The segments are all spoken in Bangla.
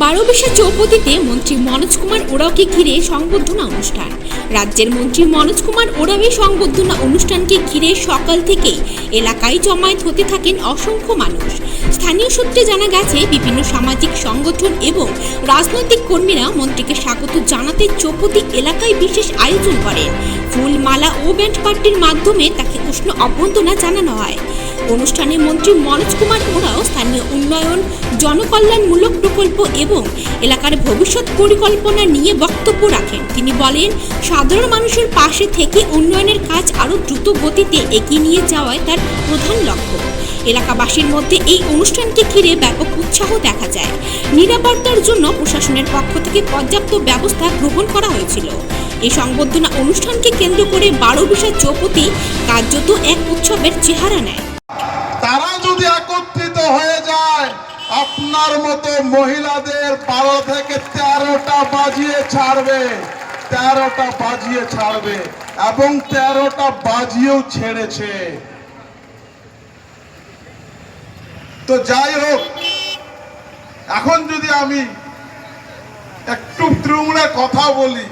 বারোবিশা চৌপতিতে মন্ত্রী মনোজ কুমার ওরাওকে ঘিরে সংবর্ধনা অনুষ্ঠান। রাজ্যের মন্ত্রী মনোজ কুমার ওরাওয়ের সংবর্ধনা অনুষ্ঠানকে ঘিরে সকাল থেকেই এলাকায় জমায়েত হতে থাকেন অসংখ্য মানুষ। স্থানীয় সূত্রে জানা গেছে, বিভিন্ন সামাজিক সংগঠন এবং রাজনৈতিক কর্মীরা মন্ত্রীকে স্বাগত জানাতে চৌপতি এলাকায় বিশেষ আয়োজন করেন। ফুল, মালা ও ব্যান্ড পার্টির মাধ্যমে তাকে উষ্ণ অভ্যর্থনা জানানো হয়। অনুষ্ঠানে মন্ত্রী মনোজ কুমার ওরাও স্থানীয় উন্নয়ন, জনকল্যাণমূলক প্রকল্প এবং এলাকার ভবিষ্যৎ পরিকল্পনা নিয়ে বক্তব্য রাখেন। তিনি বলেন, সাধারণ মানুষের পাশে থেকে উন্নয়নের কাজ আরও দ্রুত গতিতে এগিয়ে নিয়ে যাওয়াই তার প্রধান লক্ষ্য। এলাকাবাসীর মধ্যে এই অনুষ্ঠানকে ঘিরে ব্যাপক উৎসাহ দেখা যায়। নিরাপত্তার জন্য প্রশাসনের পক্ষ থেকে পর্যাপ্ত ব্যবস্থা গ্রহণ করা হয়েছিল। এই সংবর্ধনা অনুষ্ঠানকে কেন্দ্র করে বারোবিশা চৌপতি কার্যত এক উৎসবের চেহারা নেয়। তারা যদি একত্রিত হয়ে যায়, আপনার মতো মহিলাদের 12 থেকে 13টা বাজিয়ে ছাড়বে, 13টা বাজিয়ে ছাড়বে এবং 13টা বাজিয়েও ছেড়েছে। তো যাই হোক, এখন যদি আমি একটু তৃণমূলের কথা বলি,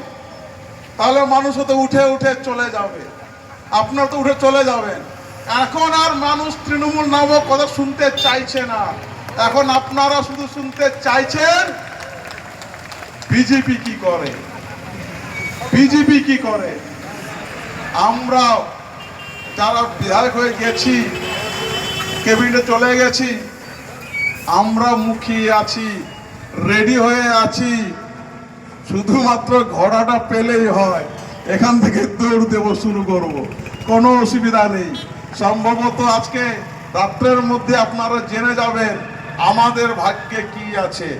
তাহলে মানুষ তো উঠে উঠে চলে যাবে, আপনার তো উঠে চলে যাবেন। এখন আর মানুষ তৃণমূল নামক কথা শুনতে চাইছে না। এখন আপনারা শুধু শুনতে চাইছেন বিজেপি কি করে, বিজেপি কি করে। আমরা যারা বিধায়ক হয়ে গেছি, ক্যাবিনেটে চলে গেছি, আমরা মুখিয়ে আছি, রেডি হয়ে আছি। শুধুমাত্র ঘোড়াটা পেলেই হয়, এখান থেকে দৌড় দেব শুরু করব, কোনো অসুবিধা নেই। সম্ভবত আজকে রাত্রের মধ্যে আপনারা জেনে যাবেন আমাদের ভাগ্যে কি আছে।